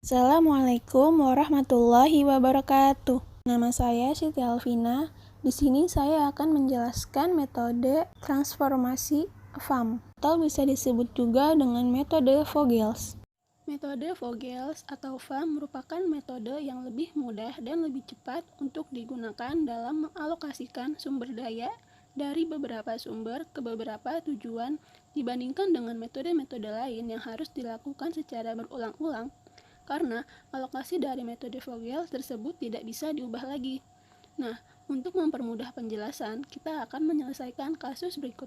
Assalamualaikum warahmatullahi wabarakatuh. Nama saya Siti Alvina. Di sini saya akan menjelaskan metode transformasi FAM atau bisa disebut juga dengan metode Vogels. Metode Vogels atau FAM merupakan metode yang lebih mudah dan lebih cepat untuk digunakan dalam mengalokasikan sumber daya dari beberapa sumber ke beberapa tujuan dibandingkan dengan metode-metode lain yang harus dilakukan secara berulang-ulang. Karena alokasi dari metode Vogel tersebut tidak bisa diubah lagi. Nah, untuk mempermudah penjelasan, kita akan menyelesaikan kasus berikut.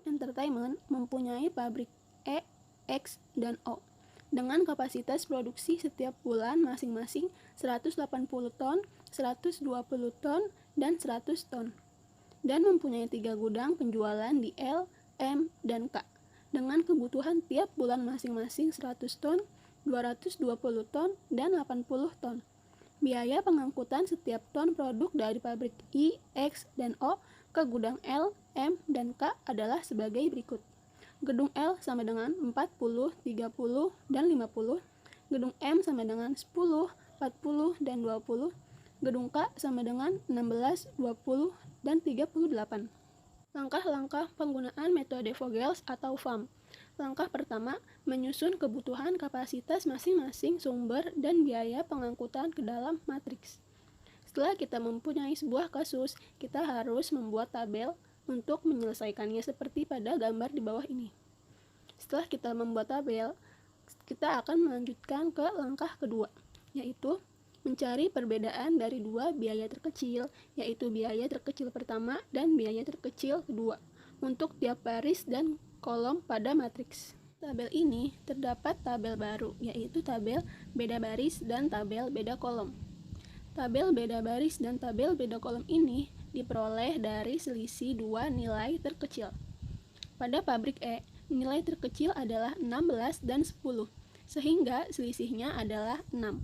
Entertainment mempunyai pabrik E, X, dan O dengan kapasitas produksi setiap bulan masing-masing 180 ton, 120 ton, dan 100 ton, dan mempunyai 3 gudang penjualan di L, M, dan K dengan kebutuhan tiap bulan masing-masing 100 ton, 220 ton, dan 80 ton. Biaya pengangkutan setiap ton produk dari pabrik I, X, dan O ke gudang L, M, dan K adalah sebagai berikut. Gedung L sama dengan 40, 30, dan 50. Gedung M sama dengan 10, 40, dan 20. Gedung K sama dengan 16, 20, dan 38. Langkah-langkah penggunaan metode Vogels atau FAM. Langkah pertama, menyusun kebutuhan kapasitas masing-masing sumber dan biaya pengangkutan ke dalam matriks. Setelah kita mempunyai sebuah kasus, kita harus membuat tabel untuk menyelesaikannya seperti pada gambar di bawah ini. Setelah kita membuat tabel, kita akan melanjutkan ke langkah kedua, yaitu mencari perbedaan dari dua biaya terkecil, yaitu biaya terkecil pertama dan biaya terkecil kedua, untuk tiap baris dan kolom pada matriks. Tabel ini terdapat tabel baru, yaitu tabel beda baris dan tabel beda kolom. Tabel beda baris dan tabel beda kolom ini diperoleh dari selisih dua nilai terkecil. Pada pabrik E, nilai terkecil adalah 16 dan 10, sehingga selisihnya adalah 6.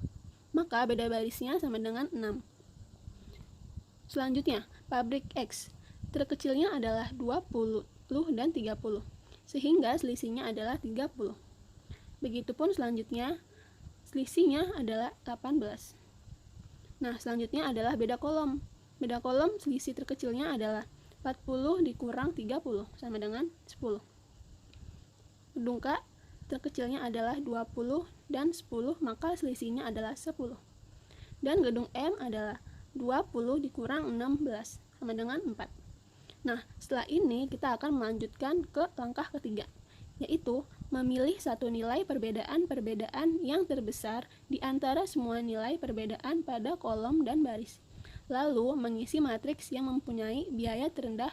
Maka beda barisnya sama dengan 6. Selanjutnya, pabrik X, terkecilnya adalah 20 dan 30. Sehingga selisihnya adalah 30. Begitupun selanjutnya, selisihnya adalah 18. Nah, selanjutnya adalah beda kolom. Beda kolom selisih terkecilnya adalah 40 dikurang 30 sama dengan 10. Gedung K terkecilnya adalah 20 dan 10, maka selisihnya adalah 10. Dan gedung M adalah 20 dikurang 16 sama dengan 4. Nah, setelah ini kita akan melanjutkan ke langkah ketiga, yaitu memilih satu nilai perbedaan-perbedaan yang terbesar di antara semua nilai perbedaan pada kolom dan baris. Lalu, mengisi matriks yang mempunyai biaya terendah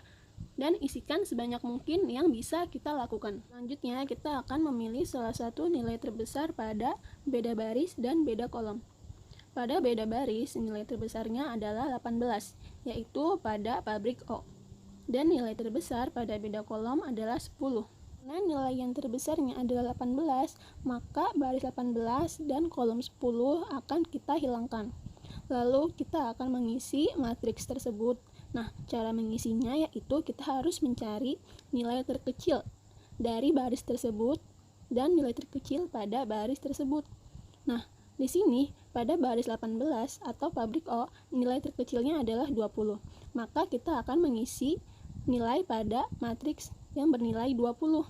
dan isikan sebanyak mungkin yang bisa kita lakukan. Selanjutnya, kita akan memilih salah satu nilai terbesar pada beda baris dan beda kolom. Pada beda baris, nilai terbesarnya adalah 18, yaitu pada pabrik O. Dan nilai terbesar pada beda kolom adalah 10. Karena nilai yang terbesarnya adalah 18, maka baris 18 dan kolom 10 akan kita hilangkan. Lalu kita akan mengisi matriks tersebut. Nah, cara mengisinya yaitu kita harus mencari nilai terkecil dari baris tersebut dan nilai terkecil pada baris tersebut. Nah, di sini pada baris 18 atau pabrik O, nilai terkecilnya adalah 20. Maka kita akan mengisi nilai pada matriks yang bernilai 20.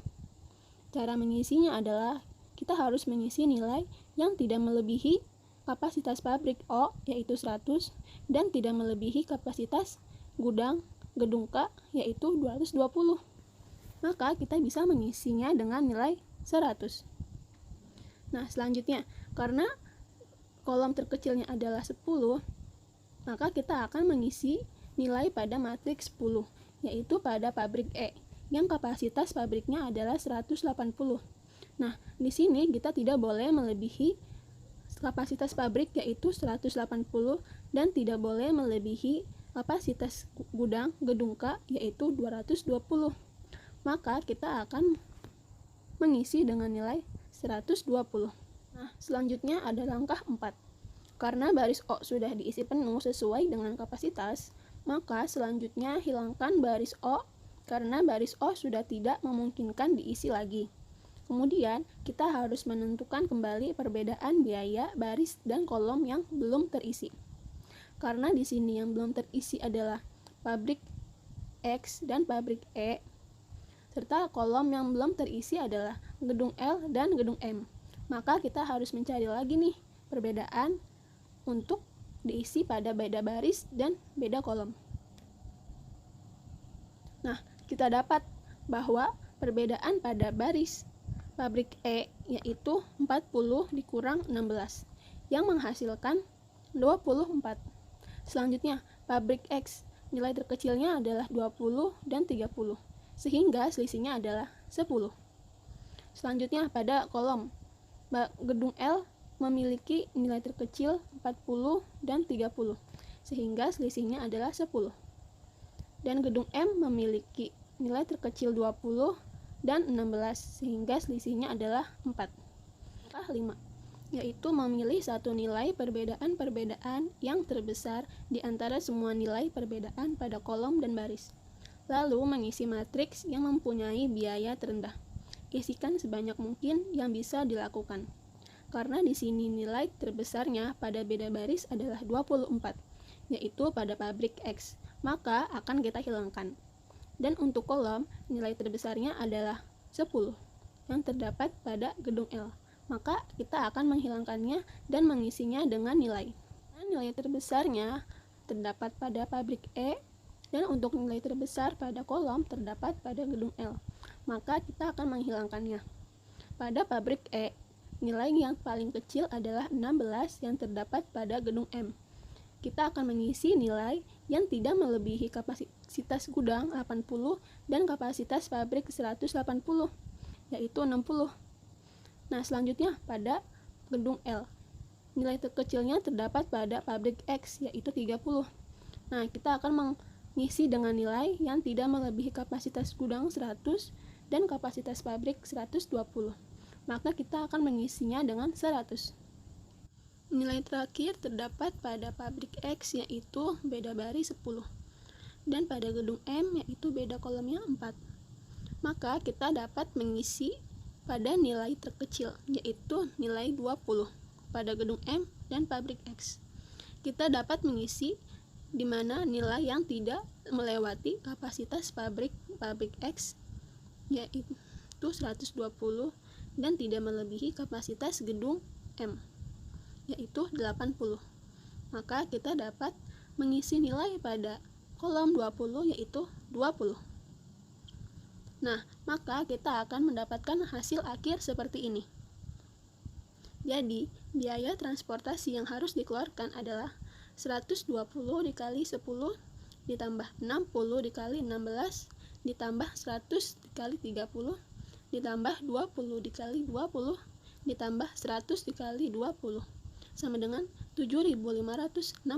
Cara mengisinya adalah kita harus mengisi nilai yang tidak melebihi kapasitas pabrik O, yaitu 100, dan tidak melebihi kapasitas gudang gedung K, yaitu 220. Maka kita bisa mengisinya dengan nilai 100. Nah, selanjutnya, karena kolom terkecilnya adalah 10, maka kita akan mengisi nilai pada matriks 10, yaitu pada pabrik E, yang kapasitas pabriknya adalah 180. Nah, di sini kita tidak boleh melebihi kapasitas pabrik yaitu 180 dan tidak boleh melebihi kapasitas gudang gedung K yaitu 220. Maka kita akan mengisi dengan nilai 120. Nah, selanjutnya ada langkah 4. Karena baris O sudah diisi penuh sesuai dengan kapasitas, maka selanjutnya hilangkan baris O karena baris O sudah tidak memungkinkan diisi lagi. Kemudian, kita harus menentukan kembali perbedaan biaya baris dan kolom yang belum terisi. Karena di sini yang belum terisi adalah pabrik X dan pabrik E, serta kolom yang belum terisi adalah gedung L dan gedung M. Maka kita harus mencari lagi nih perbedaan untuk diisi pada beda baris dan beda kolom. Nah, kita dapat bahwa perbedaan pada baris pabrik E yaitu 40 dikurang 16 yang menghasilkan 24. Selanjutnya, pabrik X nilai terkecilnya adalah 20 dan 30 sehingga selisihnya adalah 10. Selanjutnya pada kolom, gedung L memiliki nilai terkecil 40 dan 30 sehingga selisihnya adalah 10. Dan gedung M memiliki nilai terkecil 20 dan 16 sehingga selisihnya adalah 4. Langkah 5, yaitu memilih satu nilai perbedaan-perbedaan yang terbesar di antara semua nilai perbedaan pada kolom dan baris. Lalu mengisi matriks yang mempunyai biaya terendah. Isikan sebanyak mungkin yang bisa dilakukan. Karena di sini nilai terbesarnya pada beda baris adalah 24, yaitu pada pabrik X, maka akan kita hilangkan. Dan untuk kolom, nilai terbesarnya adalah 10 yang terdapat pada gedung L. Maka kita akan menghilangkannya dan mengisinya dengan nilai. Dan nilai terbesarnya terdapat pada pabrik E, dan untuk nilai terbesar pada kolom terdapat pada gedung L. Maka kita akan menghilangkannya. Pada pabrik E, nilai yang paling kecil adalah 16 yang terdapat pada gedung M. Kita akan mengisi nilai yang tidak melebihi kapasitas gudang 80 dan kapasitas pabrik 180, yaitu 60. Nah, selanjutnya pada gedung L, nilai terkecilnya terdapat pada pabrik X, yaitu 30. Nah, kita akan mengisi dengan nilai yang tidak melebihi kapasitas gudang 100 dan kapasitas pabrik 120. Maka kita akan mengisinya dengan 100. Nilai terakhir terdapat pada pabrik X, yaitu beda baris 10, dan pada gedung M yaitu beda kolomnya 4. Maka kita dapat mengisi pada nilai terkecil, yaitu nilai 20 pada gedung M dan pabrik X. Kita dapat mengisi di mana nilai yang tidak melewati kapasitas pabrik X, yaitu 120, dan tidak melebihi kapasitas gedung M, yaitu 80. Maka kita dapat mengisi nilai pada kolom 20, yaitu 20. Nah, maka kita akan mendapatkan hasil akhir seperti ini. Jadi, biaya transportasi yang harus dikeluarkan adalah 120 dikali 10 ditambah 60 dikali 16 ditambah 100 dikali 30 ditambah 20 dikali 20 ditambah 100 dikali 20 sama dengan 7.560.